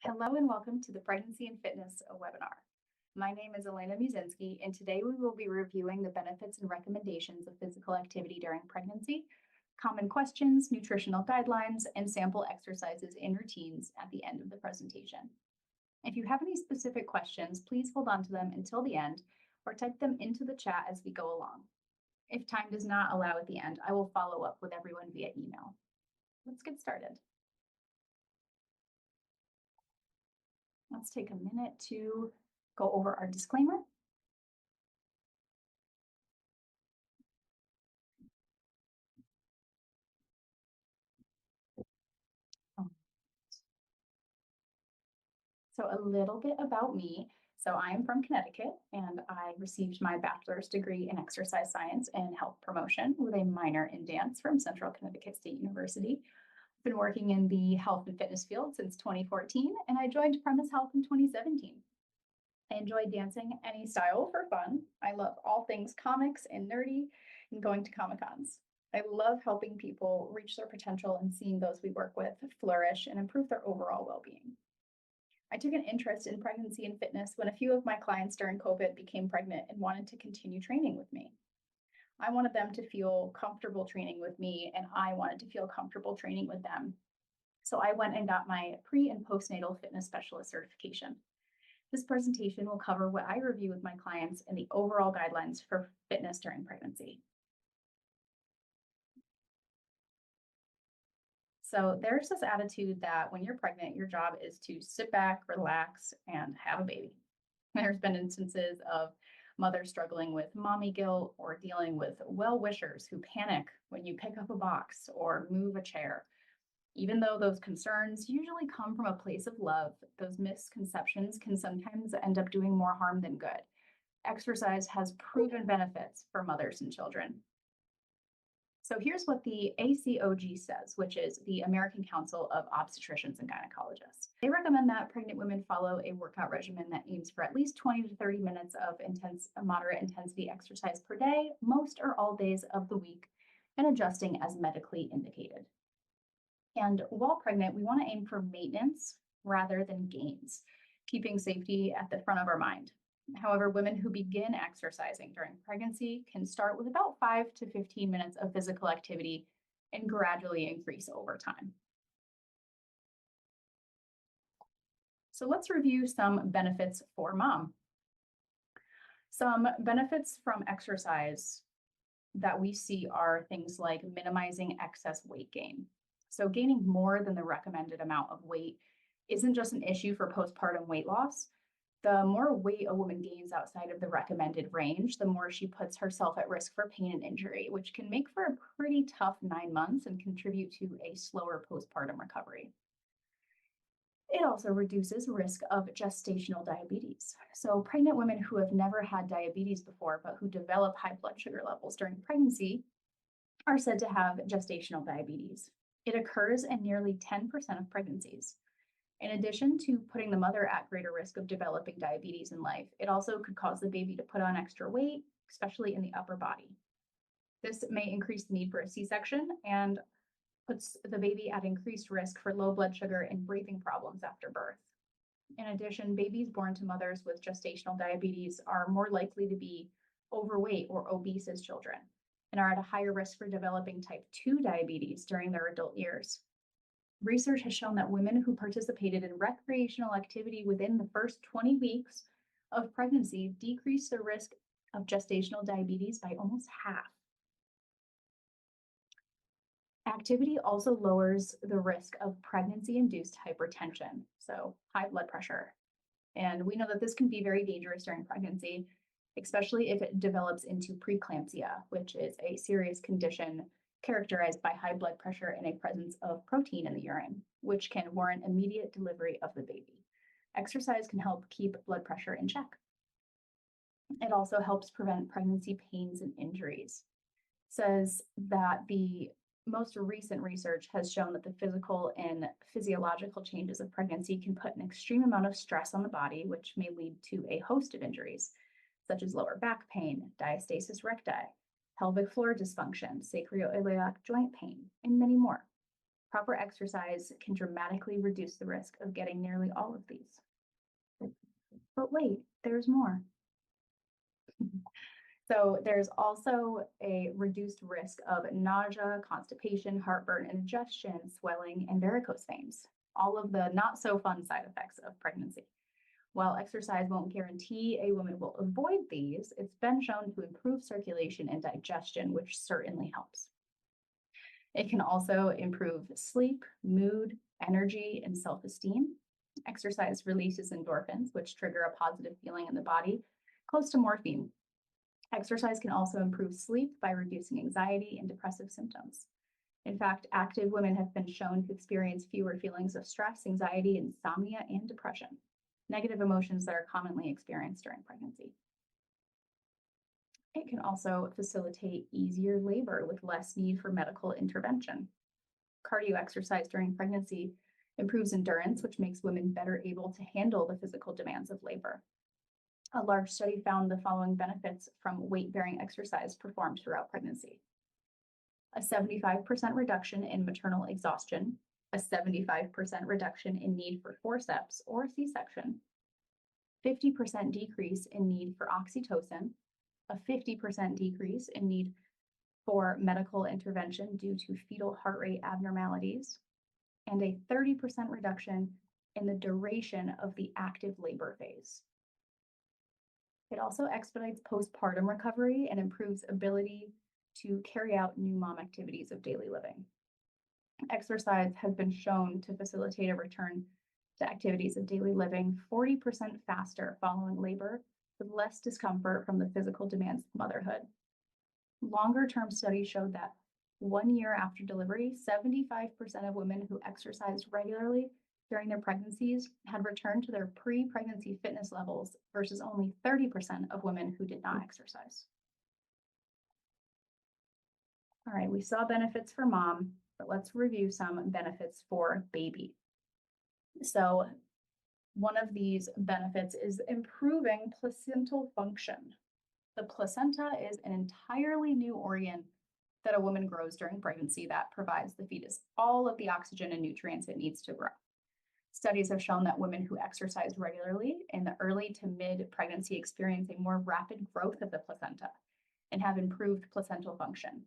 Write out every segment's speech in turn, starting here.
Hello and welcome to the Pregnancy and Fitness webinar. My name is Elena Muzinski, and today we will be reviewing the benefits and recommendations of physical activity during pregnancy, common questions, nutritional guidelines, and sample exercises and routines at the end of the presentation. If you have any specific questions, please hold on to them until the end or type them into the chat as we go along. If time does not allow at the end, I will follow up with everyone via email. Let's get started. Let's take a minute to go over our disclaimer. So a little bit about me. So I am from Connecticut, and I received my bachelor's degree in exercise science and health promotion with a minor in dance from Central Connecticut State University. I've been working in the health and fitness field since 2014, and I joined Premise Health in 2017. I enjoy dancing any style for fun. I love all things comics and nerdy and going to Comic-Cons. I love helping people reach their potential and seeing those we work with flourish and improve their overall well-being. I took an interest in pregnancy and fitness when a few of my clients during COVID became pregnant and wanted to continue training with me. I wanted them to feel comfortable training with me, and I wanted to feel comfortable training with them. So I went and got my pre- and postnatal fitness specialist certification. This presentation will cover what I review with my clients and the overall guidelines for fitness during pregnancy. So there's this attitude that when you're pregnant, your job is to sit back, relax, and have a baby. There's been instances of mothers struggling with mommy guilt or dealing with well-wishers who panic when you pick up a box or move a chair. Even though those concerns usually come from a place of love, those misconceptions can sometimes end up doing more harm than good. Exercise has proven benefits for mothers and children. So here's what the ACOG says, which is the American Council of Obstetricians and Gynecologists. They recommend that pregnant women follow a workout regimen that aims for at least 20 to 30 minutes of moderate intensity exercise per day, most or all days of the week, and adjusting as medically indicated. And while pregnant, we want to aim for maintenance rather than gains, keeping safety at the front of our mind. However, women who begin exercising during pregnancy can start with about 5 to 15 minutes of physical activity and gradually increase over time. So let's review some benefits for mom. Some benefits from exercise that we see are things like minimizing excess weight gain. So gaining more than the recommended amount of weight isn't just an issue for postpartum weight loss. The more weight a woman gains outside of the recommended range, the more she puts herself at risk for pain and injury, which can make for a pretty tough 9 months and contribute to a slower postpartum recovery. It also reduces risk of gestational diabetes. So pregnant women who have never had diabetes before, but who develop high blood sugar levels during pregnancy are said to have gestational diabetes. It occurs in nearly 10% of pregnancies. In addition to putting the mother at greater risk of developing diabetes in life, it also could cause the baby to put on extra weight, especially in the upper body. This may increase the need for a C-section and puts the baby at increased risk for low blood sugar and breathing problems after birth. In addition, babies born to mothers with gestational diabetes are more likely to be overweight or obese as children and are at a higher risk for developing type 2 diabetes during their adult years. Research has shown that women who participated in recreational activity within the first 20 weeks of pregnancy decreased the risk of gestational diabetes by almost half. Activity also lowers the risk of pregnancy-induced hypertension, so high blood pressure. And we know that this can be very dangerous during pregnancy, especially if it develops into preeclampsia, which is a serious condition characterized by high blood pressure and a presence of protein in the urine, which can warrant immediate delivery of the baby. Exercise can help keep blood pressure in check. It also helps prevent pregnancy pains and injuries. It says that the most recent research has shown that the physical and physiological changes of pregnancy can put an extreme amount of stress on the body, which may lead to a host of injuries, such as lower back pain, diastasis recti, pelvic floor dysfunction, sacroiliac joint pain, and many more. proper exercise can dramatically reduce the risk of getting nearly all of these. But wait, there's more. So there's also a reduced risk of nausea, constipation, heartburn, indigestion, swelling, and varicose veins, all of the not so fun side effects of pregnancy. While exercise won't guarantee a woman will avoid these, it's been shown to improve circulation and digestion, which certainly helps. It can also improve sleep, mood, energy, and self-esteem. Exercise releases endorphins, which trigger a positive feeling in the body, close to morphine. Exercise can also improve sleep by reducing anxiety and depressive symptoms. In fact, active women have been shown to experience fewer feelings of stress, anxiety, insomnia, and depression, negative emotions that are commonly experienced during pregnancy. It can also facilitate easier labor with less need for medical intervention. Cardio exercise during pregnancy improves endurance, which makes women better able to handle the physical demands of labor. A large study found the following benefits from weight-bearing exercise performed throughout pregnancy: a 75% reduction in maternal exhaustion, a 75% reduction in need for forceps or C-section, 50% decrease in need for oxytocin, a 50% decrease in need for medical intervention due to fetal heart rate abnormalities, and a 30% reduction in the duration of the active labor phase. It also expedites postpartum recovery and improves ability to carry out new mom activities of daily living. Exercise has been shown to facilitate a return to activities of daily living 40% faster following labor, with less discomfort from the physical demands of motherhood. Longer-term studies showed that 1 year after delivery, 75% of women who exercised regularly during their pregnancies had returned to their pre-pregnancy fitness levels versus only 30% of women who did not exercise. All right, we saw benefits for mom, but let's review some benefits for baby. So one of these benefits is improving placental function. The placenta is an entirely new organ that a woman grows during pregnancy that provides the fetus all of the oxygen and nutrients it needs to grow. Studies have shown that women who exercise regularly in the early to mid-pregnancy experience a more rapid growth of the placenta and have improved placental function.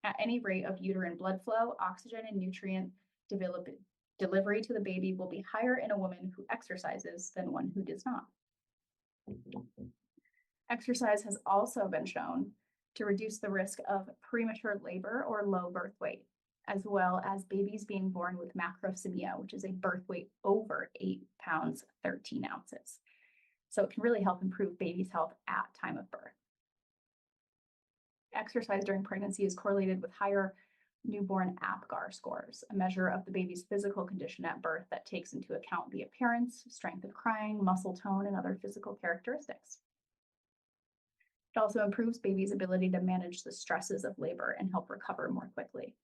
At any rate of uterine blood flow, oxygen and nutrient delivery to the baby will be higher in a woman who exercises than one who does not. Exercise has also been shown to reduce the risk of premature labor or low birth weight, as well as babies being born with macrosomia, which is a birth weight over 8 pounds, 13 ounces. So it can really help improve baby's health at time of birth. Exercise during pregnancy is correlated with higher newborn APGAR scores, a measure of the baby's physical condition at birth that takes into account the appearance, strength of crying, muscle tone, and other physical characteristics. It also improves baby's ability to manage the stresses of labor and help recover more quickly.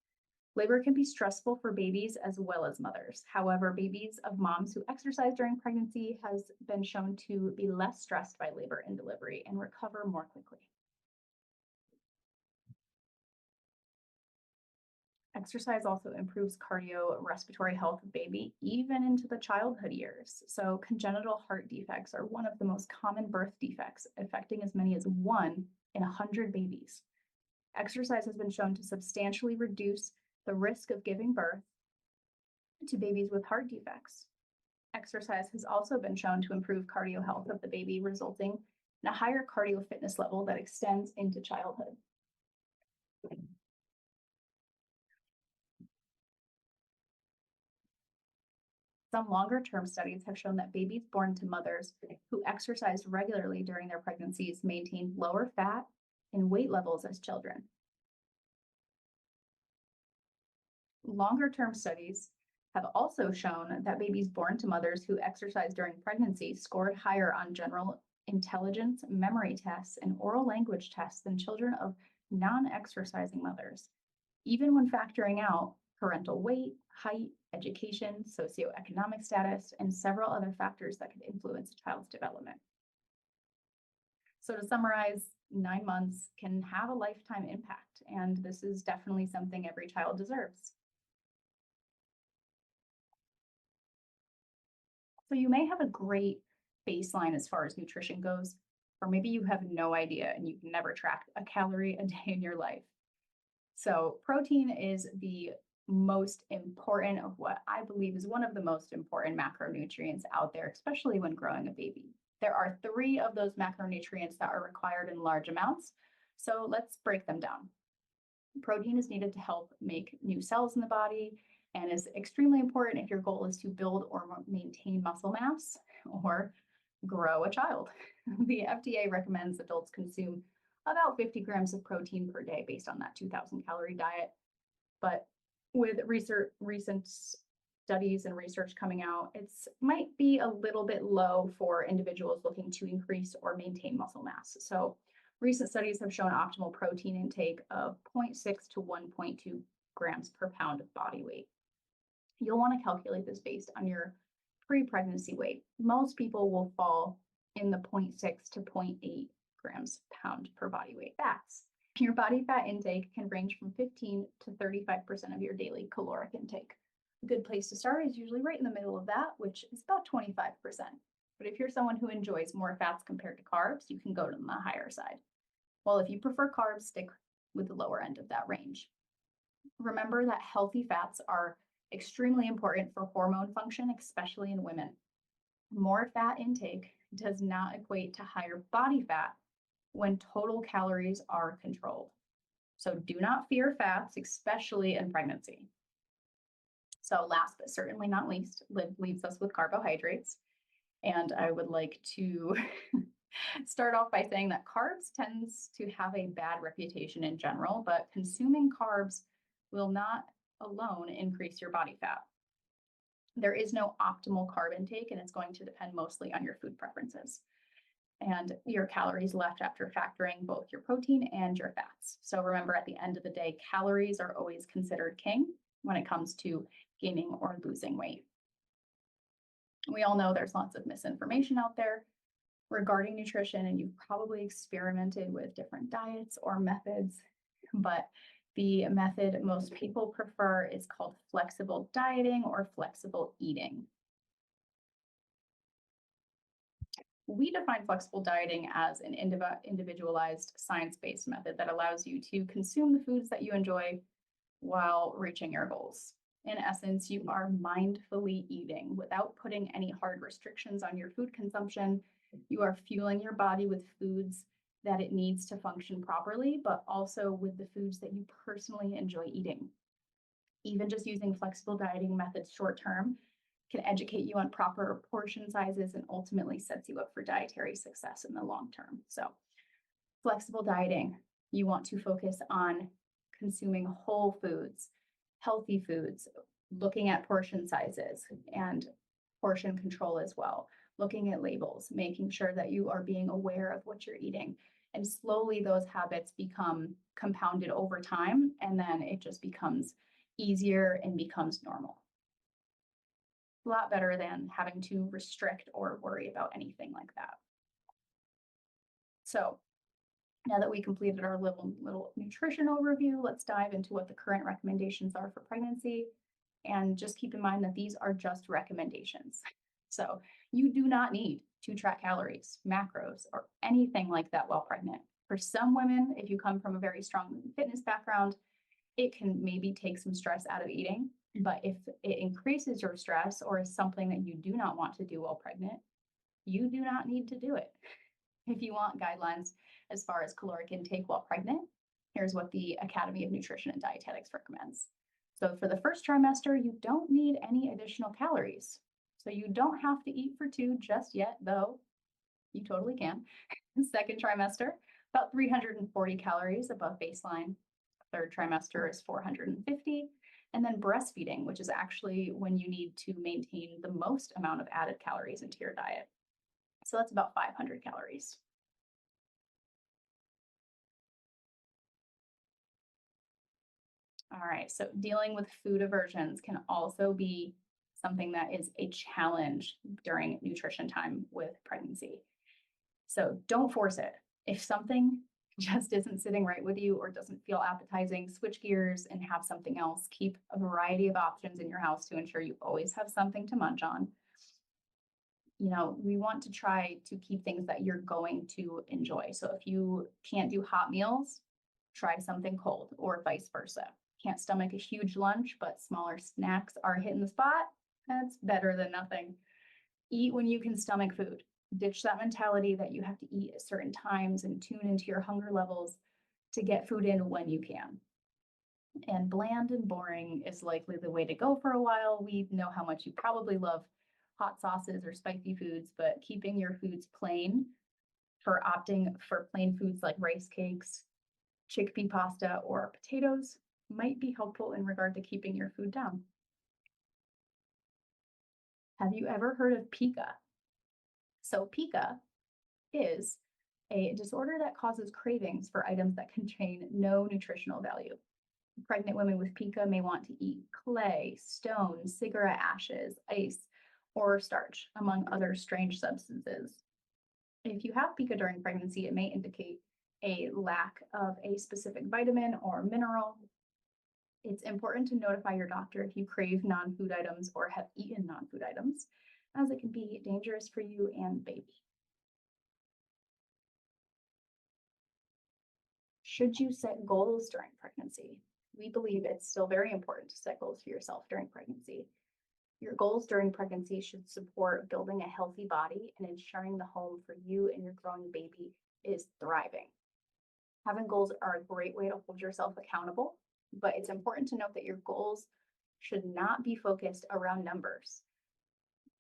Labor can be stressful for babies as well as mothers. However, babies of moms who exercise during pregnancy has been shown to be less stressed by labor and delivery and recover more quickly. Exercise also improves cardiorespiratory health of baby even into the childhood years. So congenital heart defects are one of the most common birth defects, affecting as many as 1 in 100 babies. Exercise has been shown to substantially reduce the risk of giving birth to babies with heart defects. Exercise has also been shown to improve cardio health of the baby, resulting in a higher cardio fitness level that extends into childhood. Some longer-term studies have shown that babies born to mothers who exercised regularly during their pregnancies maintained lower fat and weight levels as children. Longer-term studies have also shown that babies born to mothers who exercised during pregnancy scored higher on general intelligence, memory tests, and oral language tests than children of non-exercising mothers, even when factoring out parental weight, height, education, socioeconomic status, and several other factors that could influence a child's development. So to summarize, 9 months can have a lifetime impact, and this is definitely something every child deserves. So you may have a great baseline as far as nutrition goes, or maybe you have no idea and you've never tracked a calorie a day in your life. So protein is the most important of what I believe is one of the most important macronutrients out there, especially when growing a baby. There are 3 of those macronutrients that are required in large amounts. So let's break them down. Protein is needed to help make new cells in the body and is extremely important if your goal is to build or maintain muscle mass or grow a child. The FDA recommends adults consume about 50 grams of protein per day based on that 2,000 calorie diet. But with recent studies and research coming out, it might be a little bit low for individuals looking to increase or maintain muscle mass. So recent studies have shown optimal protein intake of 0.6 to 1.2 grams per pound of body weight. You'll want to calculate this based on your pre-pregnancy weight. Most people will fall in the 0.6 to 0.8 grams pound per body weight fats. Your body fat intake can range from 15 to 35% of your daily caloric intake. A good place to start is usually right in the middle of that, which is about 25%. But if you're someone who enjoys more fats compared to carbs, you can go to the higher side. Well, if you prefer carbs, stick with the lower end of that range. Remember that healthy fats are extremely important for hormone function, especially in women. More fat intake does not equate to higher body fat when total calories are controlled. So do not fear fats, especially in pregnancy. So last but certainly not least, leaves us with carbohydrates. And I would like to start off by saying that carbs tends to have a bad reputation in general, but consuming carbs will not alone increase your body fat. There is no optimal carb intake, and it's going to depend mostly on your food preferences and your calories left after factoring both your protein and your fats. So remember, at the end of the day, calories are always considered king when it comes to gaining or losing weight. We all know there's lots of misinformation out there regarding nutrition, and you've probably experimented with different diets or methods, but the method most people prefer is called flexible dieting or flexible eating. We define flexible dieting as an individualized science-based method that allows you to consume the foods that you enjoy while reaching your goals. In essence, you are mindfully eating without putting any hard restrictions on your food consumption. You are fueling your body with foods that it needs to function properly, but also with the foods that you personally enjoy eating. Even just using flexible dieting methods short term can educate you on proper portion sizes and ultimately sets you up for dietary success in the long term. So flexible dieting, you want to focus on consuming whole foods, healthy foods, looking at portion sizes and portion control as well, looking at labels, making sure that you are being aware of what you're eating. And slowly those habits become compounded over time, and then it just becomes easier and becomes normal. A lot better than having to restrict or worry about anything like that. So now that we completed our little nutrition overview, let's dive into what the current recommendations are for pregnancy. And just keep in mind that these are just recommendations. So you do not need to track calories, macros, or anything like that while pregnant. For some women, if you come from a very strong fitness background, it can maybe take some stress out of eating. But if it increases your stress or is something that you do not want to do while pregnant, you do not need to do it. If you want guidelines as far as caloric intake while pregnant, here's what the Academy of Nutrition and Dietetics recommends. So for the first trimester, you don't need any additional calories. So you don't have to eat for 2 just yet, though you totally can. Second trimester, about 340 calories above baseline. Third trimester is 450. And then breastfeeding, which is actually when you need to maintain the most amount of added calories into your diet. So that's about 500 calories. All right, so dealing with food aversions can also be something that is a challenge during nutrition time with pregnancy. So don't force it. If something just isn't sitting right with you or doesn't feel appetizing, switch gears and have something else. Keep a variety of options in your house to ensure you always have something to munch on. we want to try to keep things that you're going to enjoy. So if you can't do hot meals, try something cold, or vice versa. Can't stomach a huge lunch, but smaller snacks are hitting the spot. That's better than nothing. Eat when you can stomach food. Ditch that mentality that you have to eat at certain times and tune into your hunger levels to get food in when you can. And bland and boring is likely the way to go for a while. We know how much you probably love hot sauces or spicy foods, but keeping your foods plain, for opting for plain foods like rice cakes, chickpea pasta, or potatoes might be helpful in regard to keeping your food down. Have you ever heard of pica? So pica is a disorder that causes cravings for items that contain no nutritional value. Pregnant women with pica may want to eat clay, stones, cigarette ashes, ice, or starch, among other strange substances. If you have pica during pregnancy, it may indicate a lack of a specific vitamin or mineral. It's important to notify your doctor if you crave non-food items or have eaten non-food items, as it can be dangerous for you and baby. Should you set goals during pregnancy? We believe it's still very important to set goals for yourself during pregnancy. Your goals during pregnancy should support building a healthy body and ensuring the home for you and your growing baby is thriving. Having goals are a great way to hold yourself accountable, but it's important to note that your goals should not be focused around numbers.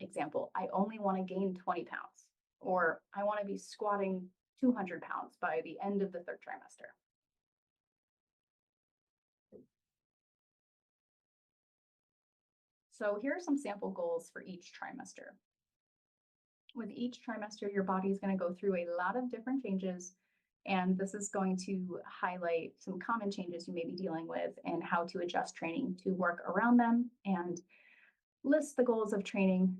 Example, I only want to gain 20 pounds, or I want to be squatting 200 pounds by the end of the third trimester. So here are some sample goals for each trimester. With each trimester, your body is going to go through a lot of different changes, and this is going to highlight some common changes you may be dealing with and how to adjust training to work around them, and list the goals of training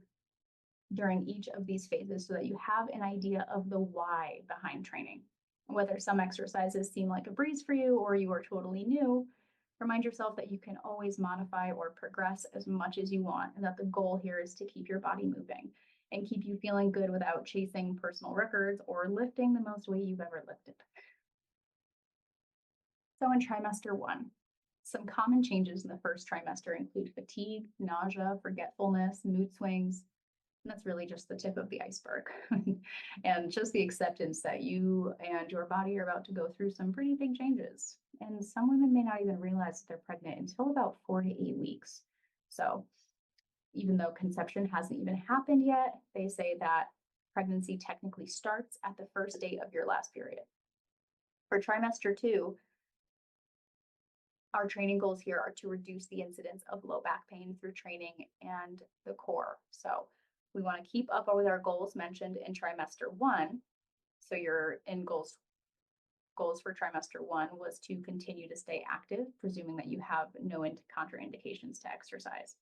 during each of these phases so that you have an idea of the why behind training. Whether some exercises seem like a breeze for you or you are totally new, remind yourself that you can always modify or progress as much as you want, and that the goal here is to keep your body moving and keep you feeling good without chasing personal records or lifting the most weight you've ever lifted. So in trimester 1, some common changes in the first trimester include fatigue, nausea, forgetfulness, mood swings, and that's really just the tip of the iceberg. And just the acceptance that you and your body are about to go through some pretty big changes. And some women may not even realize that they're pregnant until about 4 to 8 weeks. So even though conception hasn't even happened yet, they say that pregnancy technically starts at the first date of your last period. For trimester 2, our training goals here are to reduce the incidence of low back pain through training and the core. So we want to keep up with our goals mentioned in trimester 1. So your end goals for trimester 1 was to continue to stay active, presuming that you have no contraindications to exercise.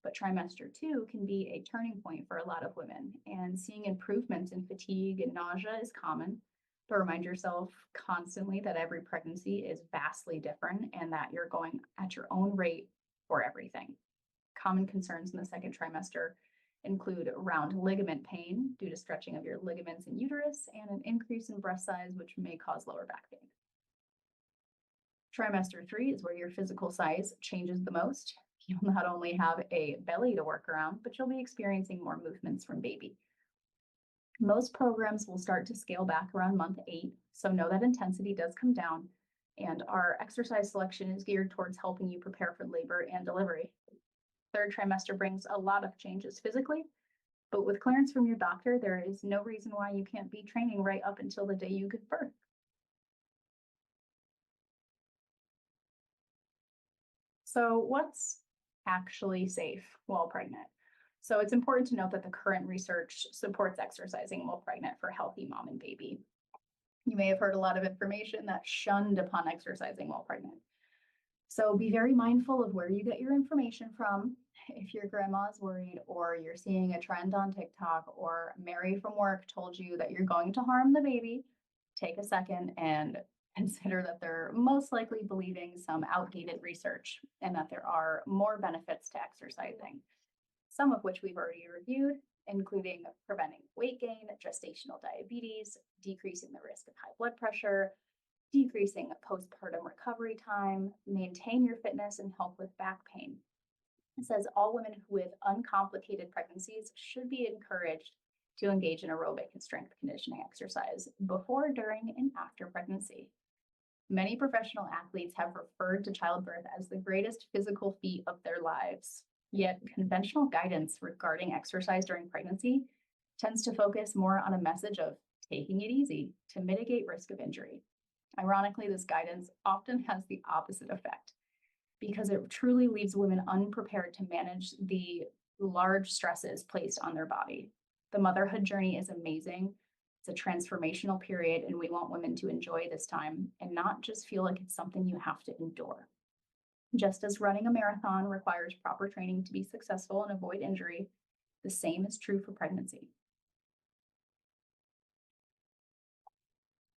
But trimester 2 can be a turning point for a lot of women, and seeing improvements in fatigue and nausea is common. But remind yourself constantly that every pregnancy is vastly different and that you're going at your own rate for everything. Common concerns in the second trimester include round ligament pain due to stretching of your ligaments in uterus and an increase in breast size, which may cause lower back pain. Trimester 3 is where your physical size changes the most. You'll not only have a belly to work around, but you'll be experiencing more movements from baby. Most programs will start to scale back around month 8, so know that intensity does come down, and our exercise selection is geared towards helping you prepare for labor and delivery. Third trimester brings a lot of changes physically, but with clearance from your doctor, there is no reason why you can't be training right up until the day you give birth. So what's actually safe while pregnant? So it's important to note that the current research supports exercising while pregnant for healthy mom and baby. You may have heard a lot of information that shunned upon exercising while pregnant. So be very mindful of where you get your information from. If your grandma is worried, or you're seeing a trend on TikTok, or Mary from work told you that you're going to harm the baby, take a second and consider that they're most likely believing some outdated research and that there are more benefits to exercising. some of which we've already reviewed, including preventing weight gain, gestational diabetes, decreasing the risk of high blood pressure, decreasing postpartum recovery time, maintain your fitness, and help with back pain. It says all women with uncomplicated pregnancies should be encouraged to engage in aerobic and strength conditioning exercise before, during, and after pregnancy. Many professional athletes have referred to childbirth as the greatest physical feat of their lives. Yet, conventional guidance regarding exercise during pregnancy tends to focus more on a message of taking it easy to mitigate risk of injury. Ironically, this guidance often has the opposite effect because it truly leaves women unprepared to manage the large stresses placed on their body. The motherhood journey is amazing. It's a transformational period, and we want women to enjoy this time and not just feel like it's something you have to endure. Just as running a marathon requires proper training to be successful and avoid injury, the same is true for pregnancy.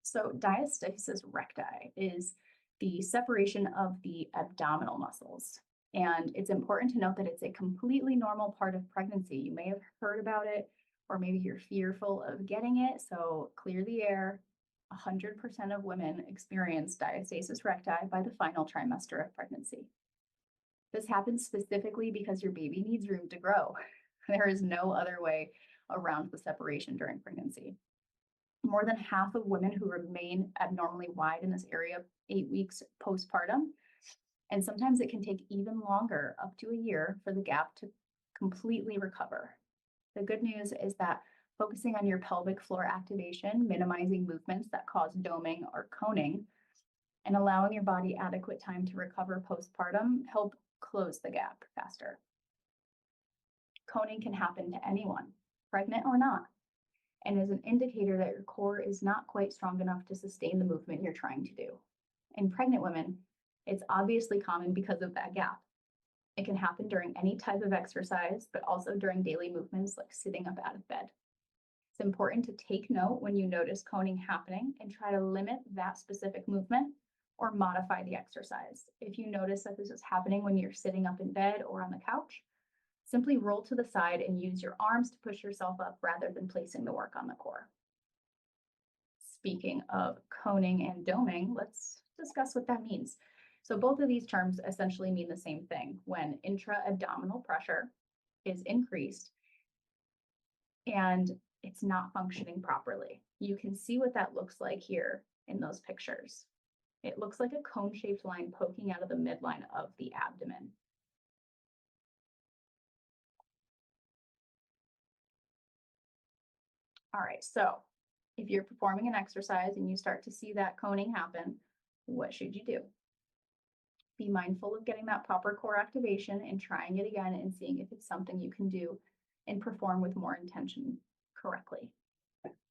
So diastasis recti is the separation of the abdominal muscles. And it's important to note that it's a completely normal part of pregnancy. You may have heard about it, or maybe you're fearful of getting it. So clear the air. 100% of women experience diastasis recti by the final trimester of pregnancy. This happens specifically because your baby needs room to grow. There is no other way around the separation during pregnancy. More than half of women who remain abnormally wide in this area 8 weeks postpartum, and sometimes it can take even longer, up to a year, for the gap to completely recover. The good news is that focusing on your pelvic floor activation, minimizing movements that cause doming or coning, and allowing your body adequate time to recover postpartum help close the gap faster. Coning can happen to anyone, pregnant or not, and is an indicator that your core is not quite strong enough to sustain the movement you're trying to do. In pregnant women, it's obviously common because of that gap. It can happen during any type of exercise, but also during daily movements like sitting up out of bed. It's important to take note when you notice coning happening and try to limit that specific movement or modify the exercise. If you notice that this is happening when you're sitting up in bed or on the couch, simply roll to the side and use your arms to push yourself up rather than placing the work on the core. Speaking of coning and doming, let's discuss what that means. So both of these terms essentially mean the same thing: when intra-abdominal pressure is increased and it's not functioning properly. You can see what that looks like here in those pictures. It looks like a cone-shaped line poking out of the midline of the abdomen. All right, so if you're performing an exercise and you start to see that coning happen, what should you do? Be mindful of getting that proper core activation and trying it again and seeing if it's something you can do and perform with more intention correctly.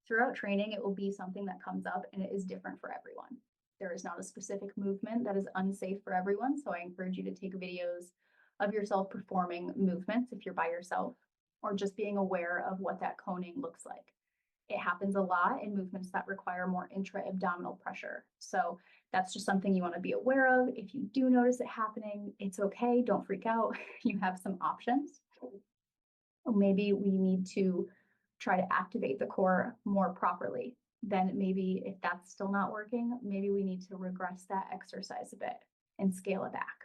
Throughout training, it will be something that comes up and it is different for everyone. There is not a specific movement that is unsafe for everyone, so I encourage you to take videos of yourself performing movements if you're by yourself, or just being aware of what that coning looks like. It happens a lot in movements that require more intra-abdominal pressure. So that's just something you want to be aware of. If you do notice it happening, it's okay. Don't freak out. You have some options. Maybe we need to try to activate the core more properly. Then maybe if that's still not working, maybe we need to regress that exercise a bit and scale it back.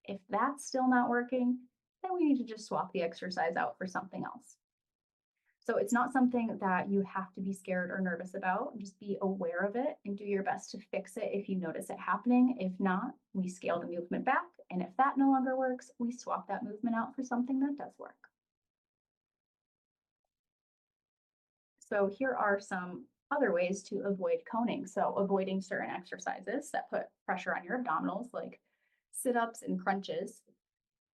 If that's still not working, then we need to just swap the exercise out for something else. So it's not something that you have to be scared or nervous about. Just be aware of it and do your best to fix it if you notice it happening. If not, we scale the movement back. And if that no longer works, we swap that movement out for something that does work. So here are some other ways to avoid coning. So avoiding certain exercises that put pressure on your abdominals, like sit-ups and crunches.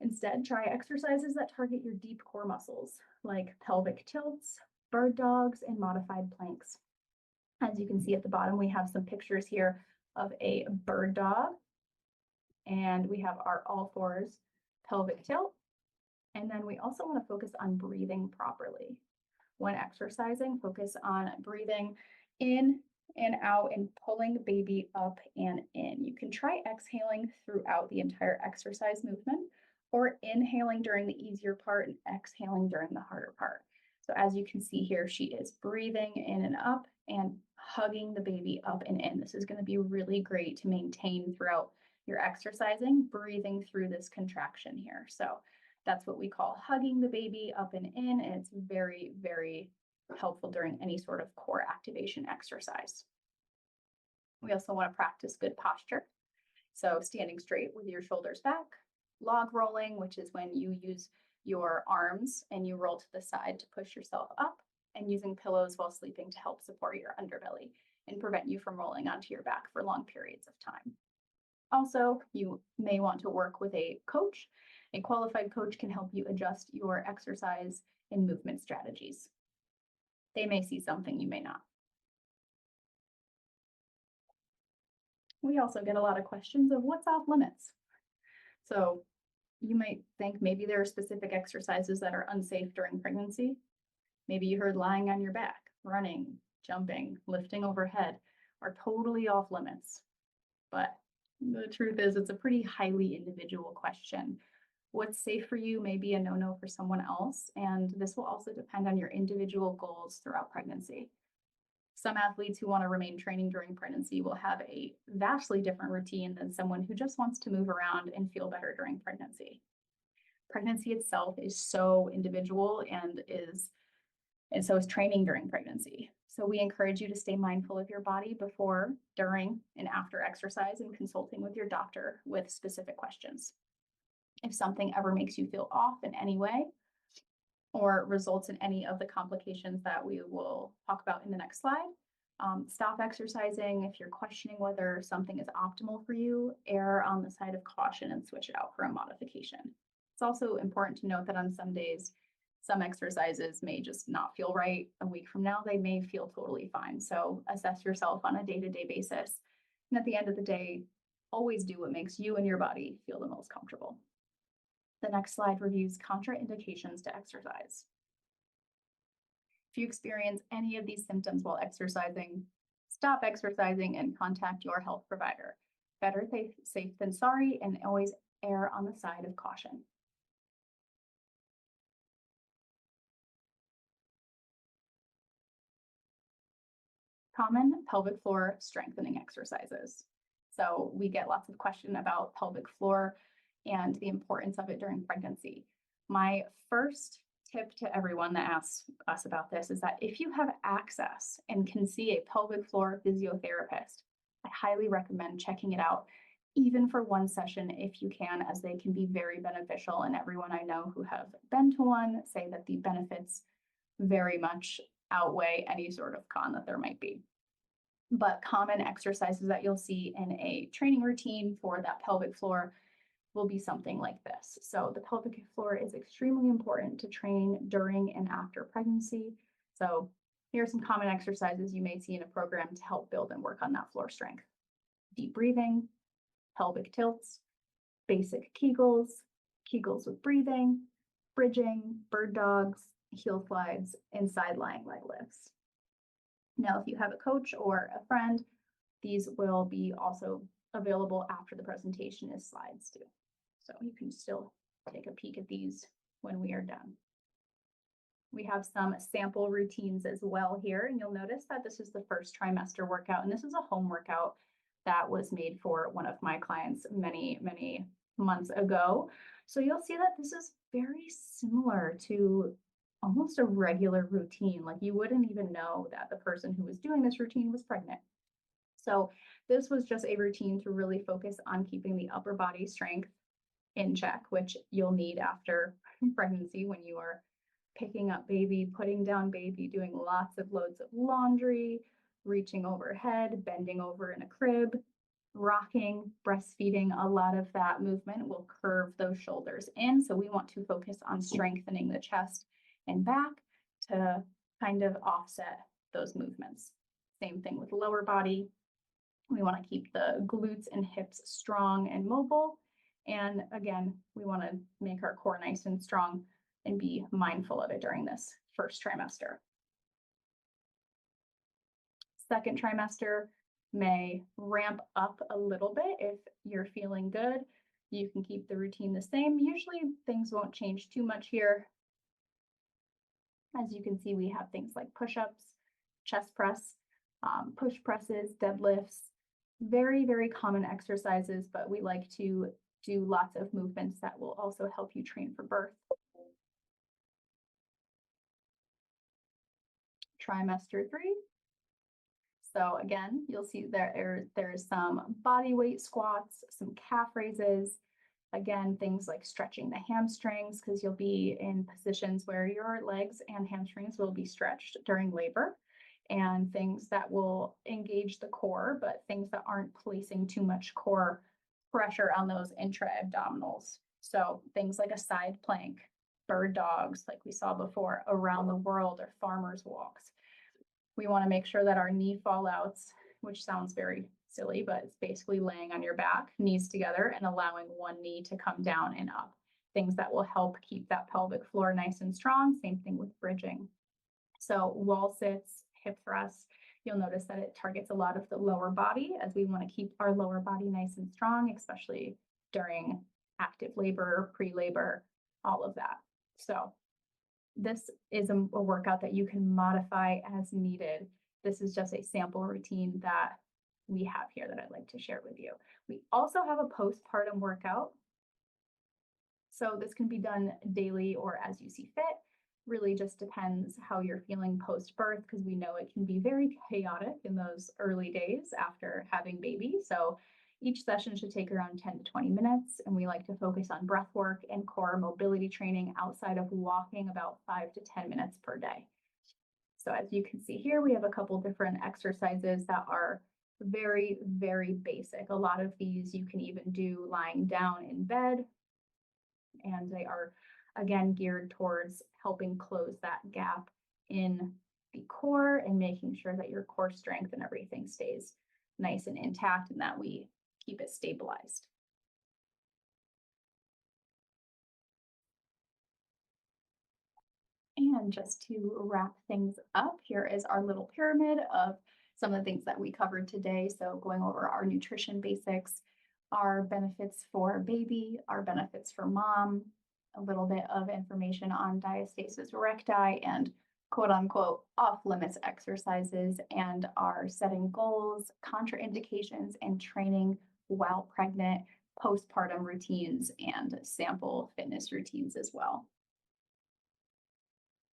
Instead, try exercises that target your deep core muscles, like pelvic tilts, bird dogs, and modified planks. As you can see at the bottom, we have some pictures here of a bird dog, and we have our all fours pelvic tilt. And then we also want to focus on breathing properly. When exercising, focus on breathing in and out and pulling baby up and in. You can try exhaling throughout the entire exercise movement, or inhaling during the easier part and exhaling during the harder part. So as you can see here, she is breathing in and up and hugging the baby up and in. This is going to be really great to maintain throughout your exercising, breathing through this contraction here. So that's what we call hugging the baby up and in. And it's very, very helpful during any sort of core activation exercise. We also want to practice good posture. So standing straight with your shoulders back, log rolling, which is when you use your arms and you roll to the side to push yourself up, and using pillows while sleeping to help support your underbelly and prevent you from rolling onto your back for long periods of time. Also, you may want to work with a coach. A qualified coach can help you adjust your exercise and movement strategies. They may see something you may not. We also get a lot of questions of what's off limits. So you might think maybe there are specific exercises that are unsafe during pregnancy. Maybe you heard lying on your back, running, jumping, lifting overhead are totally off limits. But the truth is, it's a pretty highly individual question. What's safe for you may be a no-no for someone else, and this will also depend on your individual goals throughout pregnancy. Some athletes who want to remain training during pregnancy will have a vastly different routine than someone who just wants to move around and feel better during pregnancy. Pregnancy itself is so individual and so is training during pregnancy. So we encourage you to stay mindful of your body before, during, and after exercise and consulting with your doctor with specific questions. If something ever makes you feel off in any way or results in any of the complications that we will talk about in the next slide, stop exercising. If you're questioning whether something is optimal for you, err on the side of caution and switch it out for a modification. It's also important to note that on some days, some exercises may just not feel right. A week from now, they may feel totally fine. So assess yourself on a day-to-day basis. And at the end of the day, always do what makes you and your body feel the most comfortable. The next slide reviews contraindications to exercise. If you experience any of these symptoms while exercising, stop exercising and contact your health provider. Better safe than sorry, and always err on the side of caution. Common pelvic floor strengthening exercises. So we get lots of questions about pelvic floor and the importance of it during pregnancy. My first tip to everyone that asks us about this is that if you have access and can see a pelvic floor physiotherapist, I highly recommend checking it out, even for one session if you can, as they can be very beneficial. And everyone I know who have been to one say that the benefits very much outweigh any sort of con that there might be. But common exercises that you'll see in a training routine for that pelvic floor will be something like this. So the pelvic floor is extremely important to train during and after pregnancy. So here are some common exercises you may see in a program to help build and work on that floor strength. Deep breathing, pelvic tilts, basic Kegels, Kegels with breathing, bridging, bird dogs, heel slides, and side lying leg lifts. Now, if you have a coach or a friend, these will be also available after the presentation as slides too. So you can still take a peek at these when we are done. We have some sample routines as well here, and you'll notice that this is the first trimester workout, and this is a home workout that was made for one of my clients many, many months ago. So you'll see that this is very similar to almost a regular routine. Like you wouldn't even know that the person who was doing this routine was pregnant. So this was just a routine to really focus on keeping the upper body strength in check, which you'll need after pregnancy when you are picking up baby, putting down baby, doing lots of loads of laundry, reaching overhead, bending over in a crib, rocking, breastfeeding. A lot of that movement will curve those shoulders in. So we want to focus on strengthening the chest and back to kind of offset those movements. Same thing with lower body. We want to keep the glutes and hips strong and mobile. And again, we want to make our core nice and strong and be mindful of it during this first trimester. Second trimester may ramp up a little bit if you're feeling good. You can keep the routine the same. Usually things won't change too much here. As you can see, we have things like push-ups, chest press, push presses, deadlifts, very, very common exercises, but we like to do lots of movements that will also help you train for birth. Trimester 3. So again, you'll see there's some body weight squats, some calf raises, again, things like stretching the hamstrings, because you'll be in positions where your legs and hamstrings will be stretched during labor, and things that will engage the core, but things that aren't placing too much core pressure on those intra-abdominals. So things like a side plank, bird dogs, like we saw before, around the world, or farmers walks. We want to make sure that our knee fallouts, which sounds very silly, but it's basically laying on your back, knees together, and allowing one knee to come down and up. Things that will help keep that pelvic floor nice and strong. Same thing with bridging. So wall sits, hip thrusts, you'll notice that it targets a lot of the lower body, as we want to keep our lower body nice and strong, especially during active labor, pre-labor, all of that. So this is a workout that you can modify as needed. This is just a sample routine that we have here that I'd like to share with you. We also have a postpartum workout. So this can be done daily or as you see fit. Really just depends how you're feeling post-birth, because we know it can be very chaotic in those early days after having baby. So each session should take around 10 to 20 minutes, and we like to focus on breath work and core mobility training outside of walking about 5 to 10 minutes per day. So as you can see here, we have a couple different exercises that are very, very basic. A lot of these you can even do lying down in bed, and they are, again, geared towards helping close that gap in the core and making sure that your core strength and everything stays nice and intact, and that we keep it stabilized. And just to wrap things up, here is our little pyramid of some of the things that we covered today. So going over our nutrition basics, our benefits for baby, our benefits for mom, a little bit of information on diastasis recti and quote unquote off limits exercises, and our setting goals, contraindications, and training while pregnant, postpartum routines, and sample fitness routines as well.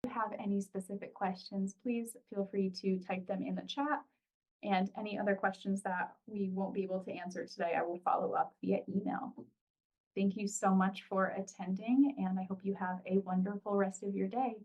If you have any specific questions, please feel free to type them in the chat. And any other questions that we won't be able to answer today, I will follow up via email. Thank you so much for attending, and I hope you have a wonderful rest of your day.